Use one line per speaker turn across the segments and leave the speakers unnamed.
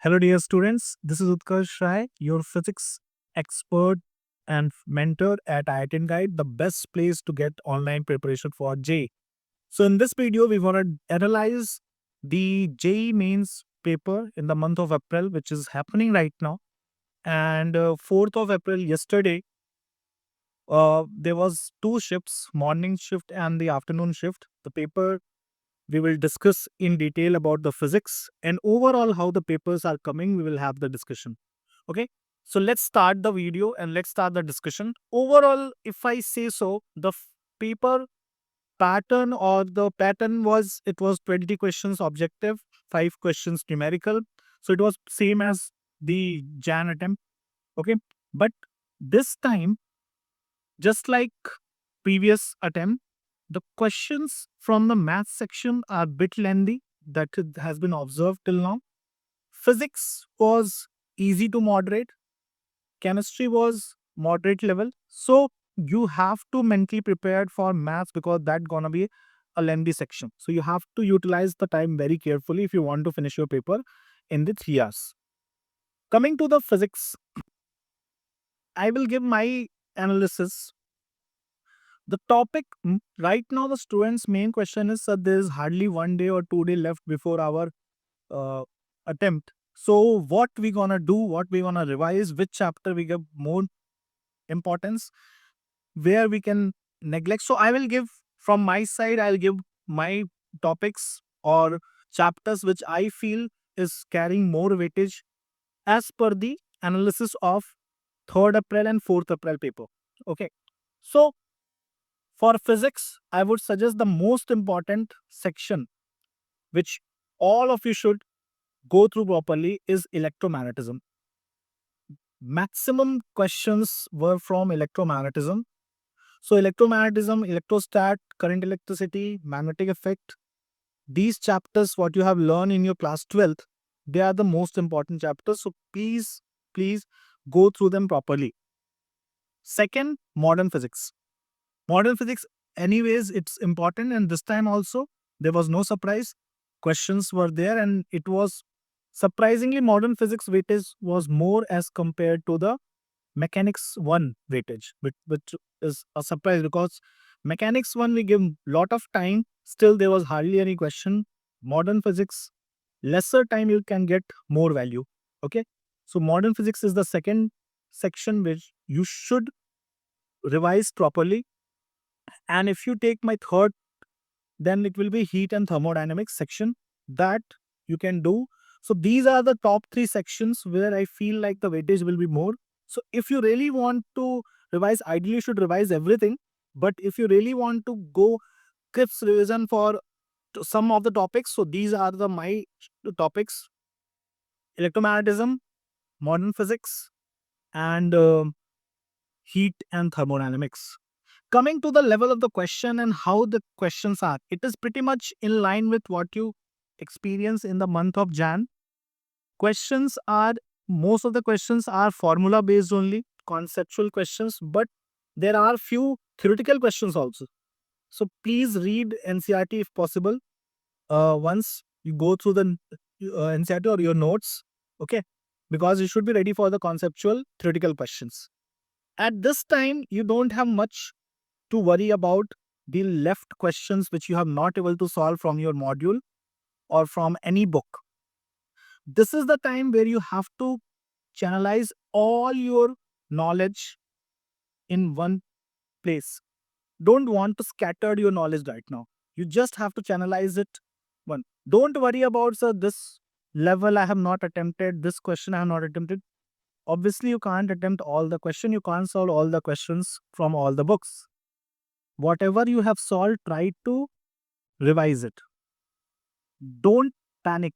Hello, dear students. This is Utkarsh Rai, your physics expert and mentor at IITN Guide, the best place to get online preparation for JEE. So, in this video, we want to analyze the JEE mains paper in the month of April, which is happening right now. And 4th of April, yesterday, there was two shifts, morning shift and the afternoon shift. The paper we will discuss in detail about the physics and overall how the papers are coming. We will have the discussion. Okay. So let's start the video and let's start the discussion. Overall, if I say so, the paper pattern or the pattern was it was 20 questions objective, 5 questions numerical. So it was same as the Jan attempt. Okay. But this time, just like previous attempt, the questions from the math section are a bit lengthy. That has been observed till now. Physics was easy to moderate. Chemistry was moderate level. So you have to mentally prepared for maths because that's gonna be a lengthy section. So you have to utilize the time very carefully if you want to finish your paper in the 3 hours. Coming to the physics, I will give my analysis. The topic right now, the students' main question is that there is hardly 1 day or 2 day left before our uh, attempt. So what we gonna do? What we gonna revise? Which chapter we give more importance? Where we can neglect? So I will give from my side. I'll give my topics or chapters which I feel is carrying more weightage as per the analysis of 3rd April and 4th April paper. Okay. So for physics, I would suggest the most important section which all of you should go through properly is electromagnetism. Maximum questions were from electromagnetism. So, electromagnetism, electrostat, current electricity, magnetic effect, these chapters, what you have learned in your class 12th, they are the most important chapters. So, please go through them properly. Second, modern physics. Modern physics, anyways, it's important. And this time also, there was no surprise. Questions were there, and it was surprisingly modern physics weightage was more as compared to the mechanics 1 weightage, which is a surprise because mechanics 1 we give lot of time, still there was hardly any question. Modern physics, lesser time you can get more value. Okay. So modern physics is the second section which you should revise properly. And if you take my third, then it will be heat and thermodynamics section that you can do. So these are the top 3 sections where I feel like the weightage will be more. So if you really want to revise, ideally you should revise everything. But if you really want to go crisp revision for some of the topics, so these are the my topics: electromagnetism, modern physics, and heat and thermodynamics. Coming to the level of the question and how the questions are, it is pretty much in line with what you experience in the month of Jan. Questions are, most of the questions are formula based only, conceptual questions, but there are few theoretical questions also. So please read NCRT if possible. Once you go through the NCRT or your notes, okay, because you should be ready for the conceptual theoretical questions. At this time, you don't have much to worry about the left questions which you have not able to solve from your module or from any book. This is the time where you have to channelize all your knowledge in one place. Don't want to scatter your knowledge right now. You just have to channelize it one. Don't worry about, sir, this level I have not attempted, this question I have not attempted. Obviously, you can't attempt all the question. You can't solve all the questions from all the books. Whatever you have solved, try to revise it. Don't panic.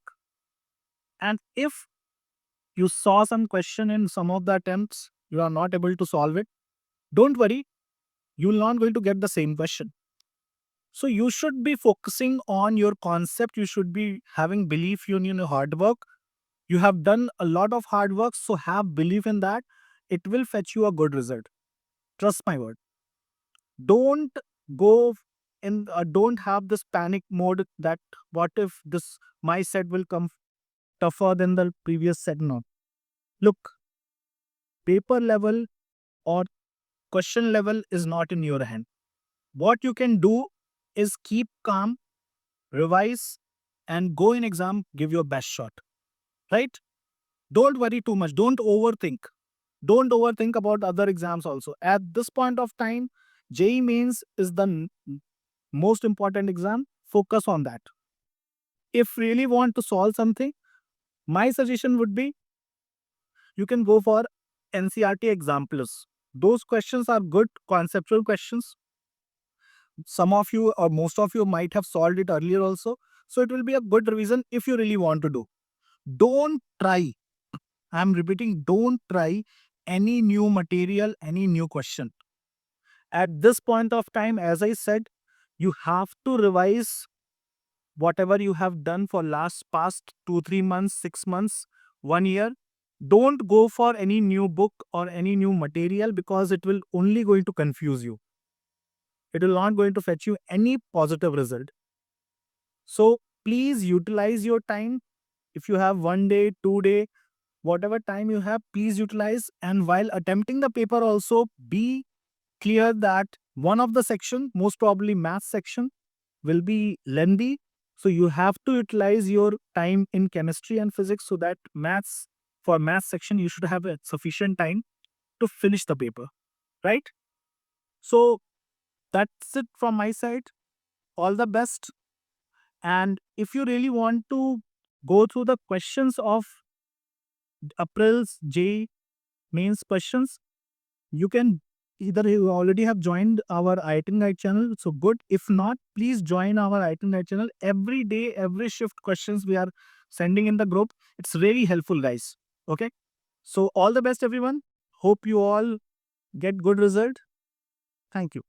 And if you saw some question in some of the attempts, you are not able to solve it, don't worry, you will not going to get the same question. So you should be focusing on your concept. You should be having belief in your hard work. You have done a lot of hard work, so have belief in that. It will fetch you a good result. Trust my word. Don't go don't have this panic mode that what if this my set will come tougher than the previous set? No. Look, paper level or question level is not in your hand. What you can do is keep calm, revise, and go in exam, give your best shot. Right? Don't worry too much. Don't overthink. Don't overthink about other exams also. At this point of time, JEE Mains is the most important exam. Focus on that. If really want to solve something, my suggestion would be you can go for NCRT examples. Those questions are good conceptual questions. Some of you or most of you might have solved it earlier also. So it will be a good revision if you really want to do. Don't try. I'm repeating, don't try any new material, any new question. At this point of time, as I said, you have to revise whatever you have done for last past 2-3 months, 6 months, 1 year. Don't go for any new book or any new material because it will only going to confuse you. It will not going to fetch you any positive result. So please utilize your time. If you have 1 day, 2 day, whatever time you have, please utilize. And while attempting the paper also, be clear that one of the section, most probably math section, will be lengthy. So you have to utilize your time in chemistry and physics so that for math section, you should have a sufficient time to finish the paper, right? So that's it from my side. All the best. And if you really want to go through the questions of April's JEE Mains questions, you can either you already have joined our IIT Guide channel, so good. If not, please join our IIT Guide channel. Every day, every shift questions we are sending in the group. It's really helpful, guys. Okay. So all the best, everyone. Hope you all get good result. Thank you.